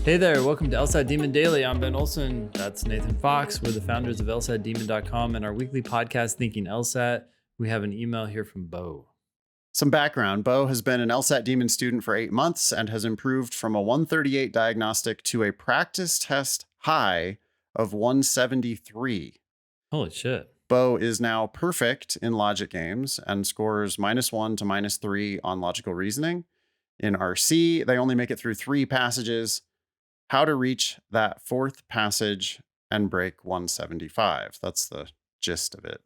Hey there, welcome to LSAT Demon Daily. I'm Ben Olson. That's Nathan Fox. We're the founders of LSATdemon.com and our weekly podcast, Thinking LSAT. We have an email here from Beau. Some background. Beau has been an LSAT Demon student for 8 months and has improved from a 138 diagnostic to a practice test high of 173. Holy shit. Beau is now perfect in logic games and scores -1 to -3 on logical reasoning. In RC, they only make it through 3 passages. How to reach that 4th passage and break 175. That's the gist of it.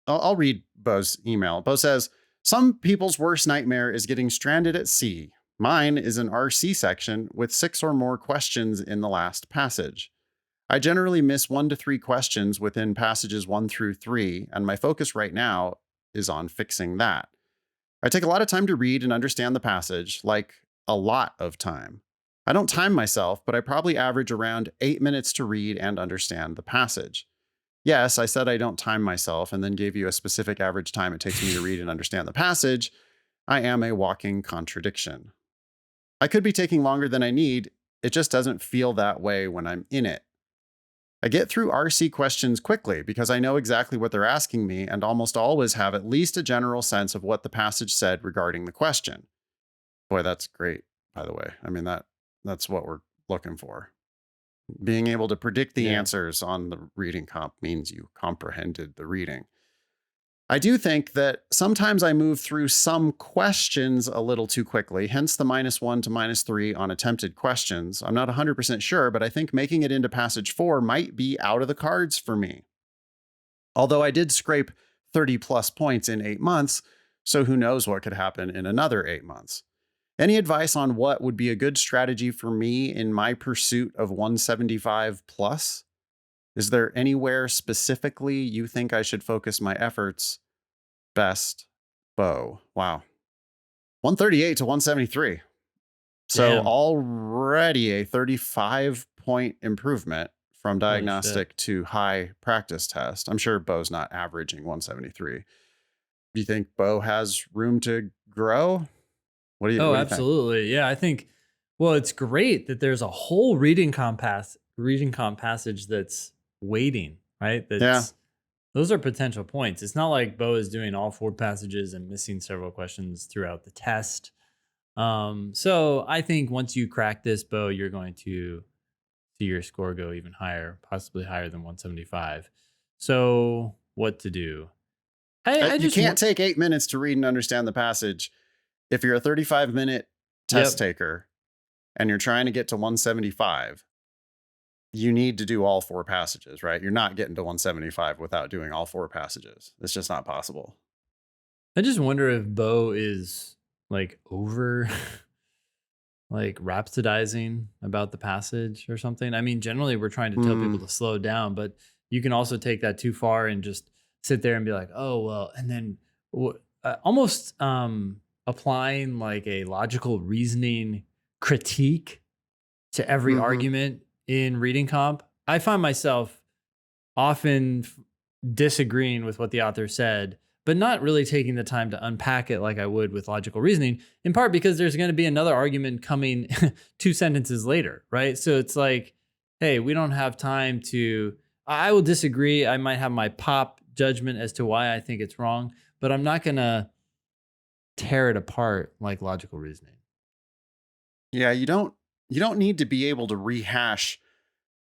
I'll read Beau's email. Beau says, some people's worst nightmare is getting stranded at sea. Mine is an RC section with 6 or more questions in the last passage. I generally miss 1 to 3 questions within passages 1 through 3, and my focus right now is on fixing that. I take a lot of time to read and understand the passage, like a lot of time. I don't time myself, but I probably average around 8 minutes to read and understand the passage. Yes, I said I don't time myself and then gave you a specific average time it takes me to read and understand the passage. I am a walking contradiction. I could be taking longer than I need. It just doesn't feel that way when I'm in it. I get through RC questions quickly because I know exactly what they're asking me and almost always have at least a general sense of what the passage said regarding the question. Boy, that's great, by the way. I mean, that's what we're looking for. Being able to predict the answers on the reading comp means you comprehended the reading. I do think that sometimes I move through some questions a little too quickly, hence the -1 to -3 on attempted questions. I'm not 100% sure, but I think making it into passage 4 might be out of the cards for me. Although I did scrape 30 plus points in 8 months, so who knows what could happen in another 8 months. Any advice on what would be a good strategy for me in my pursuit of 175 plus? Is there anywhere specifically you think I should focus my efforts? Best, Beau. Wow. 138 to 173. So already a 35-point improvement from diagnostic to high practice test. I'm sure Beau's not averaging 173. Do you think Beau has room to grow? What do you Absolutely. think? Yeah, I think, well, it's great that there's a whole reading comp passage that's waiting, right? Those are potential points. It's not like Beau is doing all 4 passages and missing several questions throughout the test. So I think once you crack this, Beau, you're going to see your score go even higher, possibly higher than 175. So what to do? You can't take 8 minutes to read and understand the passage. If you're a 35-minute test taker and you're trying to get to 175, you need to do all 4 passages, right? You're not getting to 175 without doing all 4 passages. It's just not possible. I just wonder if Beau is like over like rhapsodizing about the passage or something. I mean, generally we're trying to tell people to slow down, but you can also take that too far and just sit there and be like, oh, well, and then almost applying like a logical reasoning critique to every argument in reading comp. I find myself often disagreeing with what the author said, but not really taking the time to unpack it like I would with logical reasoning, in part because there's going to be another argument coming 2 sentences later, right? So it's like, hey, we don't have time to, I will disagree. I might have my pop judgment as to why I think it's wrong, but I'm not going to tear it apart like logical reasoning. Yeah, you don't need to be able to rehash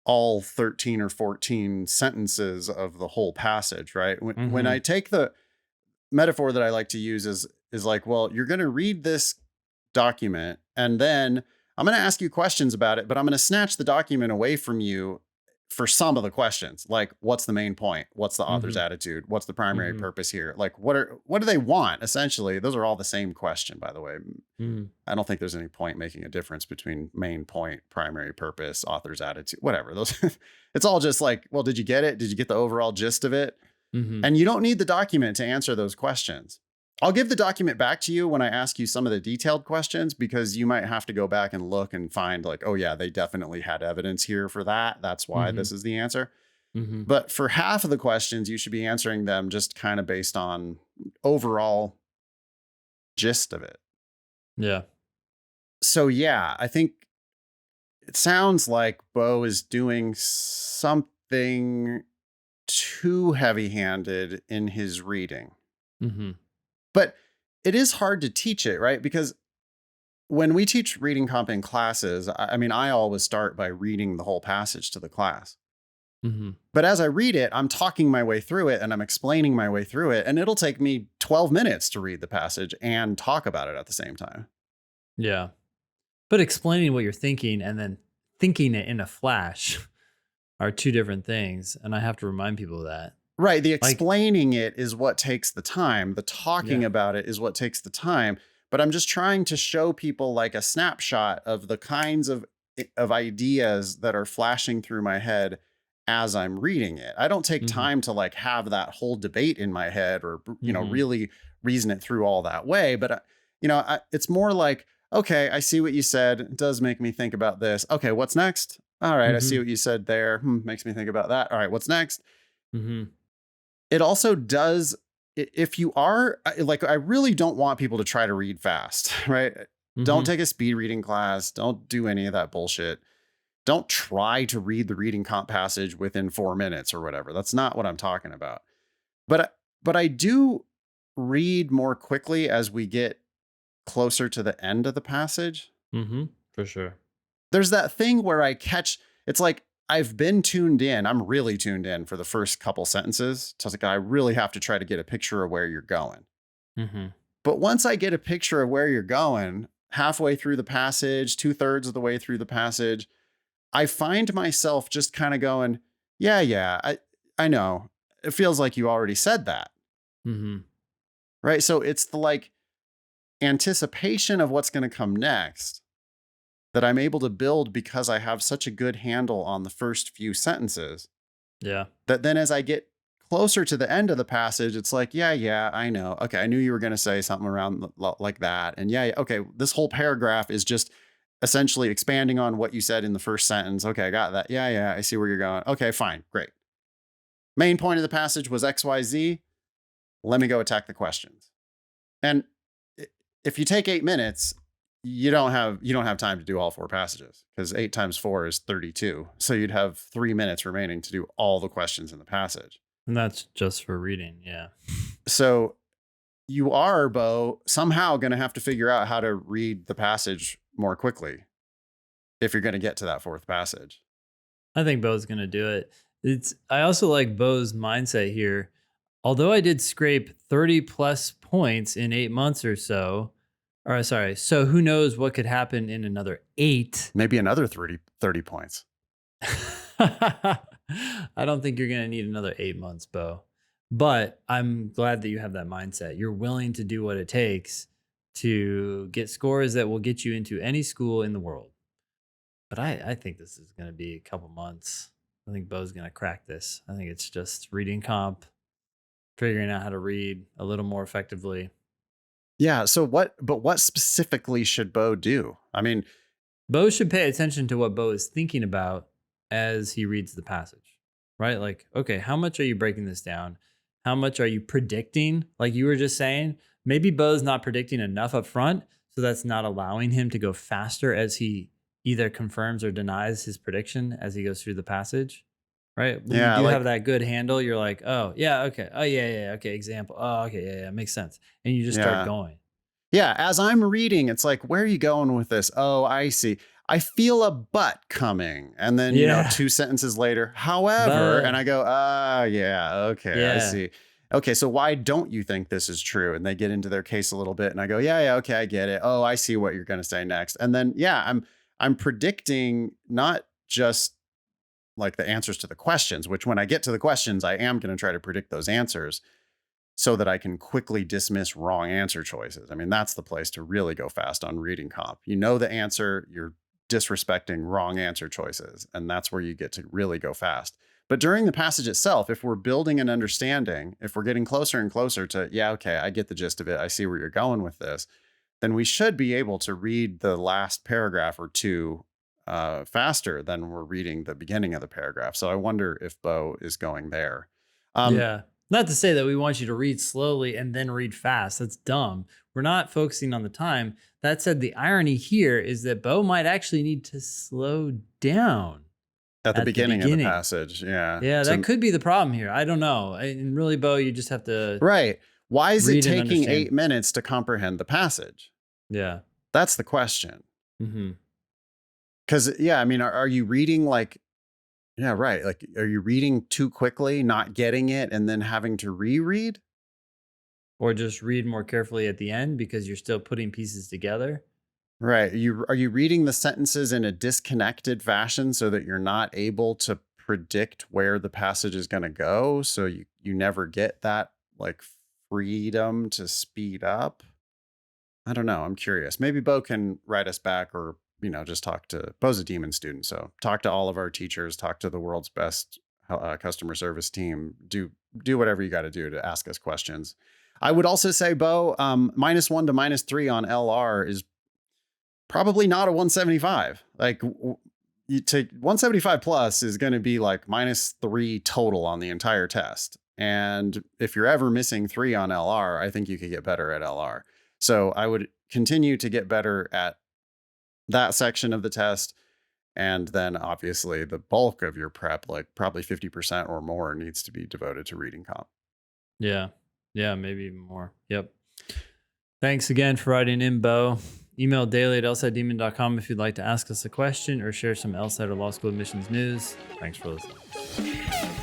all 13 or 14 sentences of the whole passage, right? When I take the metaphor that I like to use is like, well, you're going to read this document and then I'm going to ask you questions about it, but I'm going to snatch the document away from you for some of the questions. Like, what's the main point? What's the author's attitude? What's the primary purpose here? Like, what do they want? Essentially, those are all the same question, by the way. I don't think there's any point making a difference between main point, primary purpose, author's attitude, whatever. Those, it's all just like, well, did you get it? Did you get the overall gist of it? And you don't need the document to answer those questions. I'll give the document back to you when I ask you some of the detailed questions, because you might have to go back and look and find like, oh yeah, they definitely had evidence here for that. That's why this is the answer. But for half of the questions, you should be answering them just kind of based on overall gist of it. Yeah. So yeah, I think it sounds like Beau is doing something too heavy-handed in his reading. Hmm. But it is hard to teach it, right? Because when we teach reading comp in classes, I mean, I always start by reading the whole passage to the class. Hmm. But as I read it, I'm talking my way through it and I'm explaining my way through it. And it'll take me 12 minutes to read the passage and talk about it at the same time. Yeah. But explaining what you're thinking and then thinking it in a flash are two different things. And I have to remind people of that. Right. The Like, explaining it is what takes the time. The talking yeah. about it is what takes the time. But I'm just trying to show people like a snapshot of the kinds of ideas that are flashing through my head as I'm reading it. I don't take Hmm. time to like have that whole debate in my head or Hmm. really reason it through all that way, but it's more like, okay, I see what you said. It does make me think about this. Okay, what's next? All right, I see Hmm. what you said there. Makes me think about that. All right, what's next? Hmm. It also does, if you are like, I really don't want people to try to read fast, right? Don't Hmm. take a speed reading class. Don't do any of that bullshit. Don't try to read the reading comp passage within 4 minutes or whatever. That's not what I'm talking about. But I do read more quickly as we get closer to the end of the passage. Hmm. For sure. There's that thing where I catch, it's like I've been tuned in. I'm really tuned in for the first couple sentences. So it's like I really have to try to get a picture of where you're going. Hmm. But once I get a picture of where you're going, halfway through the passage, 2/3 of the way through the passage, I find myself just kind of going, yeah, I know. It feels like you already said that. Hmm. Right. So it's the like anticipation of what's going to come next that I'm able to build because I have such a good handle on the first few sentences Yeah. that then as I get closer to the end of the passage, it's like, yeah, I know. Okay, I knew you were going to say something around like that. And yeah, okay, this whole paragraph is just essentially expanding on what you said in the first sentence. Okay, I got that. Yeah, I see where you're going. Okay, fine, great. Main point of the passage was XYZ. Let me go attack the questions. And if you take 8 minutes, you don't have time to do all four passages because 8 times 4 is 32. So you'd have 3 minutes remaining to do all the questions in the passage. And that's just for reading. Yeah. So you are, Beau, somehow going to have to figure out how to read the passage more quickly if you're going to get to that fourth passage. I think Bo's gonna do it. I also like Bo's mindset here. Although I did scrape 30 plus points in 8 months or so, or sorry, so who knows what could happen in another eight. Maybe another 30 points. I don't think you're gonna need another 8 months, Bo. But I'm glad that you have that mindset. You're willing to do what it takes to get scores that will get you into any school in the world. But I think this is going to be a couple months. I think Bo's going to crack this. I think it's just reading comp, figuring out how to read a little more effectively. Yeah. But what specifically should Beau do? I mean, Bo should pay attention to what Bo is thinking about as he reads the passage, right? Like, okay, how much are you breaking this down? How much are you predicting? Like you were just saying, maybe Bo's not predicting enough up front. So that's not allowing him to go faster as he either confirms or denies his prediction as he goes through the passage, right? When you yeah, do have like, that good handle, you're like, oh, yeah, okay. Oh, yeah, okay. Example. Oh, okay. Yeah, makes sense. And you just start yeah. going. Yeah, as I'm reading, it's like, where are you going with this? Oh, I see. I feel a but coming. And then, Yeah. 2 sentences later, however, and But I go, yeah, okay, I yeah. see. Okay, so why don't you think this is true? And they get into their case a little bit and I go, yeah, okay, I get it. Oh, I see what you're going to say next. And then, yeah, I'm predicting not just like the answers to the questions, which when I get to the questions, I am going to try to predict those answers so that I can quickly dismiss wrong answer choices. I mean, that's the place to really go fast on reading comp. You know the answer, you're disrespecting wrong answer choices, and that's where you get to really go fast. But during the passage itself, if we're building an understanding, if we're getting closer and closer to, yeah, okay, I get the gist of it, I see where you're going with this, then we should be able to read the last paragraph or two faster than we're reading the beginning of the paragraph. So I wonder if Beau is going there. Um, Yeah. Not to say that we want you to read slowly and then read fast. That's dumb. we're not focusing on the time. That said, the irony here is that Beau might actually need to slow down at the beginning of the passage. Yeah. Yeah, that could be the problem here. I don't know. And really, Beau, you just have to right. Why is it taking 8 minutes to comprehend the passage? Yeah. That's the question. Because, yeah, I mean, are you reading like, yeah, right. Like, are you reading too quickly, not getting it, and then having to reread? Or just read more carefully at the end because you're still putting pieces together? Right. Are you reading the sentences in a disconnected fashion so that you're not able to predict where the passage is going to go? So you never get that like freedom to speed up? I don't know. I'm curious. Maybe Beau can write us back, or, just talk to Beau's a Demon student. So talk to all of our teachers, talk to the world's best customer service team. Do whatever you got to do to ask us questions. I would also say, Beau, -1 to -3 on LR is probably not a 175. Like, you take 175 plus is going to be like -3 total on the entire test. And if you're ever missing 3 on LR, I think you could get better at LR. So I would continue to get better at that section of the test. And then obviously the bulk of your prep, like probably 50% or more, needs to be devoted to reading comp. Yeah. Yeah, maybe even more. Yep. Thanks again for writing in, Beau. Email daily@lsatdemon.com if you'd like to ask us a question or share some LSAT or law school admissions news. Thanks for listening.